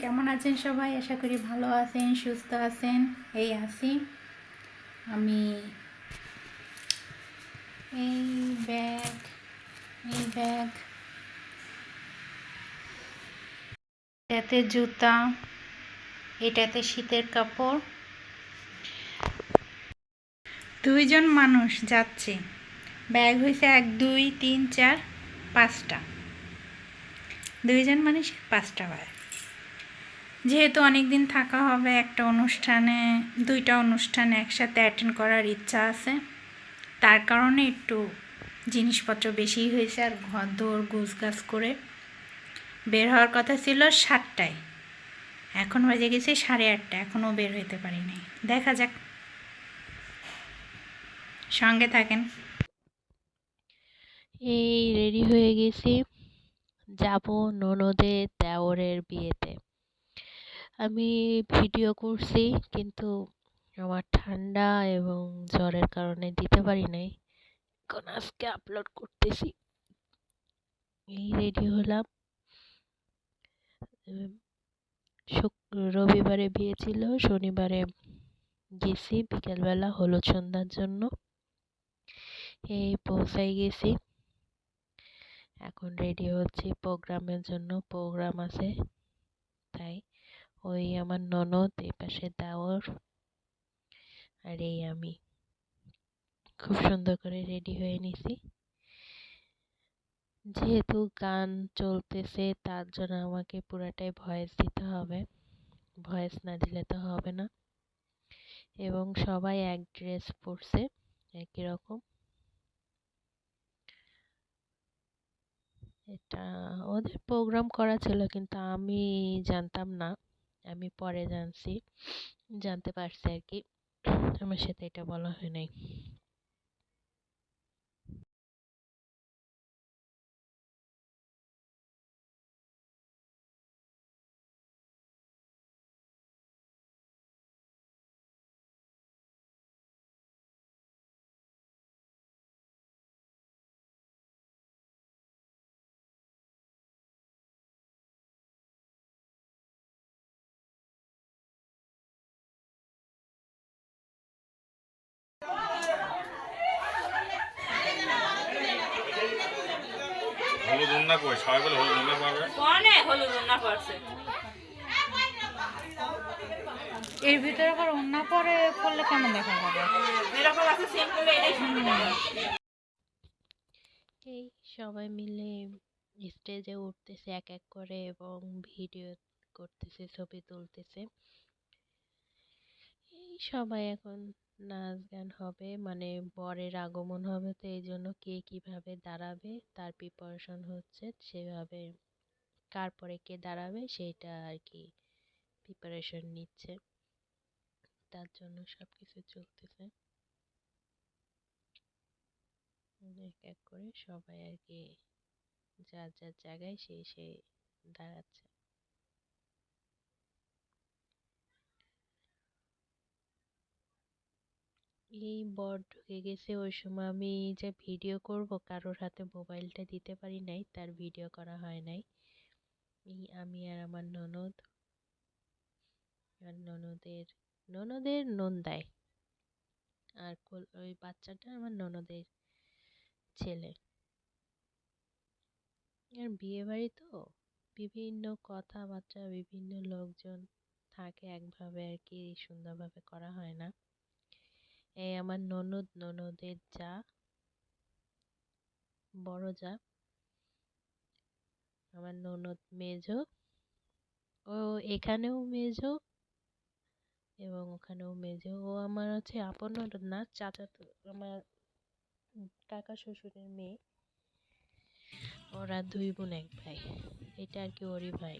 কেমন আছেন সবাই? আশা করি ভালো আছেন, সুস্থ আছেন। এই আছি আমি। এই ব্যাগ এই ব্যাগ এটাতে জুতা, এটাতে শীতের কাপড়। দুইজন মানুষ যাচ্ছে। ব্যাগ হয়েছে 1 2 3 4 5টা। দুইজন মানুষের 5টা ব্যাগ। যেহেতু অনেক দিন থাকা হবে, একটা অনুষ্ঠানে 2টা অনুষ্ঠানে একসাথে অ্যাটেন্ড করার ইচ্ছা আছে, তার কারণে একটু জিনিসপত্র বেশি হয়েছে। আর ঘর দৌড় গোছগাছ করে বের হওয়ার কথা ছিল 7টায়, এখন বাজে গেছে 8:30, এখনও বের হইতে পারি নাই। দেখা যাক, সঙ্গে থাকেন। এই রেডি হয়ে গেছি, যাব ননদের দেওরের বিয়েতে। আমি ভিডিও করছি, কিন্তু আমার ঠান্ডা এবং জ্বরের কারণে দিতে পারি নাই। এখন আজকে আপলোড করতেছি। এই রেডি হলাম। রবিবারে বিয়ে ছিল, শনিবারে গেছি বিকেলবেলা হলুদ সন্ধ্যার জন্য। এই পৌঁছাই গেছি, এখন রেডি হচ্ছি প্রোগ্রামের জন্য। প্রোগ্রাম আছে তাই। ওই আমার ননদ, এই পাশে দেওর, আর এই আমি। খুব সুন্দর করে রেডি হয়ে নিছি। যেহেতু গান চলতেছে, তার জন্য আমাকে পুরাটাই ভয়েস দিতে হবে। ভয়েস না দিলে তো হবে না। এবং সবাই এক ড্রেস পরছে, একই রকম। এটা ওদের প্রোগ্রাম করা ছিল, কিন্তু আমি জানতাম না। আমি পরে জানতে পারছি আর কি। আমার সাথে এটা বলা হয় নাই। হলুদ উন্না কই সবাই বলে হলুদ উন্না পাবে কোনে হলুদ উন্না পড়ছে। এর ভিতরে আবার ওড়না পরলে কেমন দেখা যাবে? যেরকম আছে সিম্পল এটাই সুন্দর। এই সবাই মিলে স্টেজে উঠতেছে এক এক করে এবং ভিডিও করতেছে, ছবি তুলতেছে। এই সবাই এখন নাচ গান হবে, মানে বরের আগমন হবে, তো এই জন্য কে কিভাবে দাঁড়াবে তার প্রিপারেশন হচ্ছে। সেভাবে কার পরে কে দাঁড়াবে সেইটা আর কি প্রিপারেশন নিচ্ছে। তার জন্য সবকিছু চলতেছে। এক এক করে সবাই আর কি যার যার জায়গায় সে দাঁড়াচ্ছে। এই বর ঢুকে গেছে, ওই সময় আমি যে ভিডিও করব কারোর হাতে মোবাইলটা দিতে পারি নাই, তার ভিডিও করা হয় নাই। আমি আর আমার ননদ, আর ননদের নন্দায়, আর ওই বাচ্চাটা আমার ননদের ছেলে। আর বিয়ে বাড়ি তো বিভিন্ন কথাবার্তা, বিভিন্ন লোকজন থাকে, একভাবে আর কি সুন্দরভাবে করা হয় না। এই আমার ননদের যা, বড় যা, আমার ননদ মেজো, ও এখানেও মেজো এবং ওখানেও মেজো। ও আমার হচ্ছে আপন ননদ না, চাচাতো, আমার কাকা শ্বশুরের মেয়ে। ওরা 2 বোন 1 ভাই, এটা আর কি ওরই ভাই।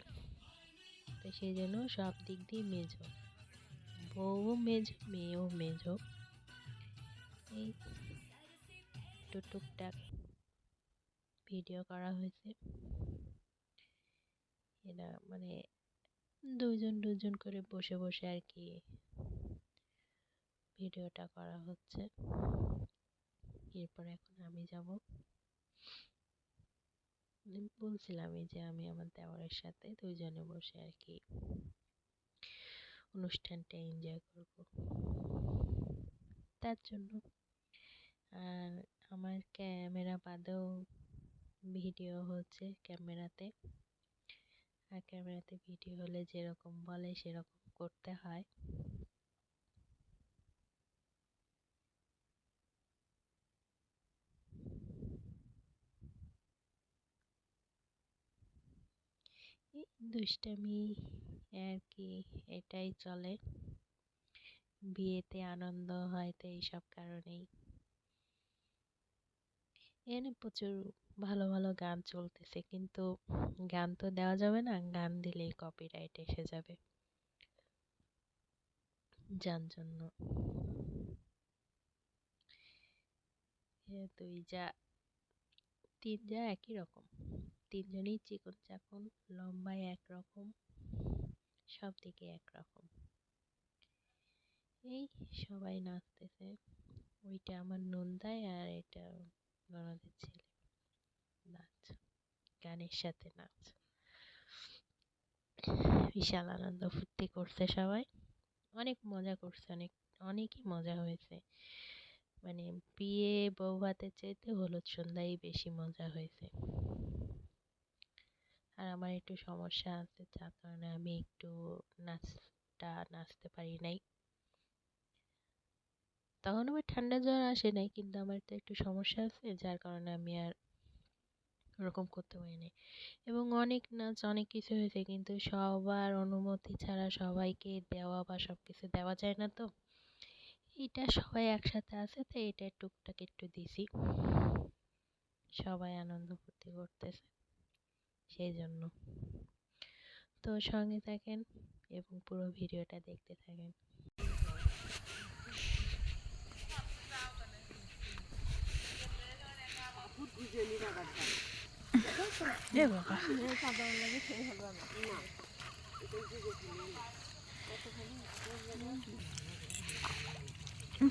তো সেই জন্য সব দিক দিয়ে মেজো, বউও মেজো, মেয়েও মেজো। এই একটু টুকটাক ভিডিও করা হয়েছে। এরা মানে দুজন করে বসে বসে আর কি ভিডিওটা করা হচ্ছে। এরপর এখন আমি যাব। বলছিলামই যে আমি আমার দেওরের সাথে দুইজনে বসে আর কি অনুষ্ঠানটা এনজয় করব, তার জন্য। আর আমার ক্যামেরা বাদেও ভিডিও হচ্ছে ক্যামেরাতে, আর ক্যামেরাতে ভিডিও হলে যেরকম বলে সেরকম করতে হয়। এই দুষ্টামি আর কি, এটাই চলে। বিয়েতে আনন্দ হয় তো এইসব কারণেই। এখানে প্রচুর ভালো ভালো গান চলতেছে, কিন্তু গান তো দেওয়া যাবে না, গান দিলেই কপিরাইট এসে যাবে, যার জন্য তিন যা একই রকম, তিনজনই চিকন চাকন, লম্বায় একরকম, সব দিকে একরকম। এই সবাই নাচতেছে, ওইটা আমার নন্দাই আর এটা ননদের ছেলে। নাচ, গানের সাথে নাচ, বিশাল আনন্দ ফুর্তি করছে সবাই, অনেক মজা করছে, অনেকই মজা হয়েছে। মানে বিয়ে বউ ভাতের চাইতে হলুদ সন্ধ্যায় বেশি মজা হয়েছে। আর আমার একটু সমস্যা আছে, যার কারণে আমি একটু নাচতে পারি নাই। তখন আমার ঠান্ডা জ্বর আসে নাই, কিন্তু আমার তো একটু সমস্যা আছে, যার কারণে আমি আর ওরকম করতে পারি নাই। এবং অনেক নাচ অনেক কিছু হয়েছে, কিন্তু সবার অনুমতি ছাড়া সবাইকে দেওয়া বা সবকিছু দেওয়া যায় না, তো এটা সবাই একসাথে আছে তো এটা টুকটাক একটু দিছি, সবাই আনন্দ ফুর্তি করতেছে সেই জন্য। তো সঙ্গে থাকেন এবং পুরো ভিডিওটা দেখতে থাকেন।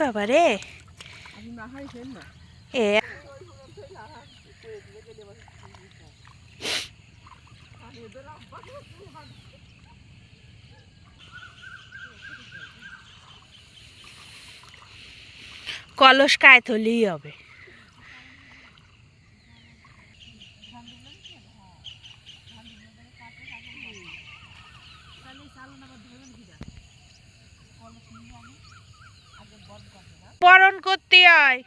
বাবা রে, এ কলস কায় থলেই হবে। বরণ করতে হয়।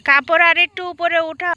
কাপড় আর একটু উপরে উঠা।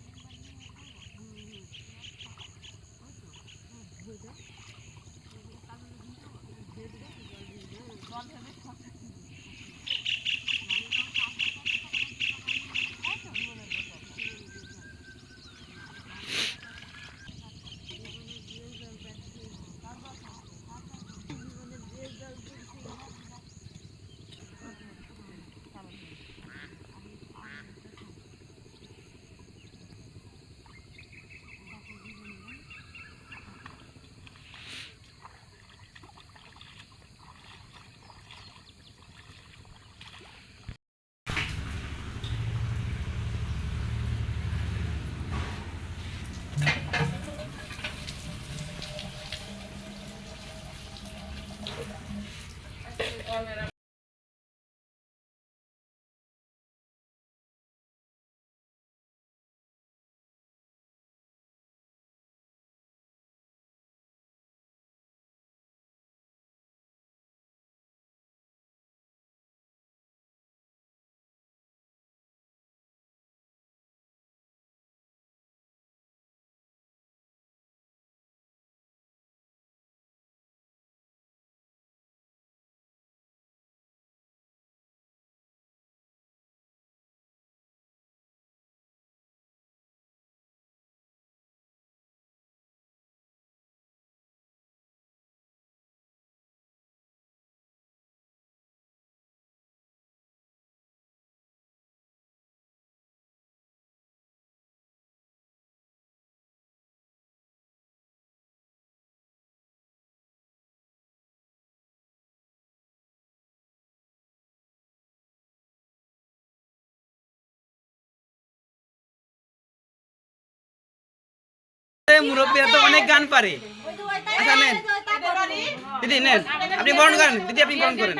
মুরব্বীরা তো অনেক গান পারে। আচ্ছা নেন দিদি, নেন আপনি বরণ করেন দিদি, আপনি বরণ করেন।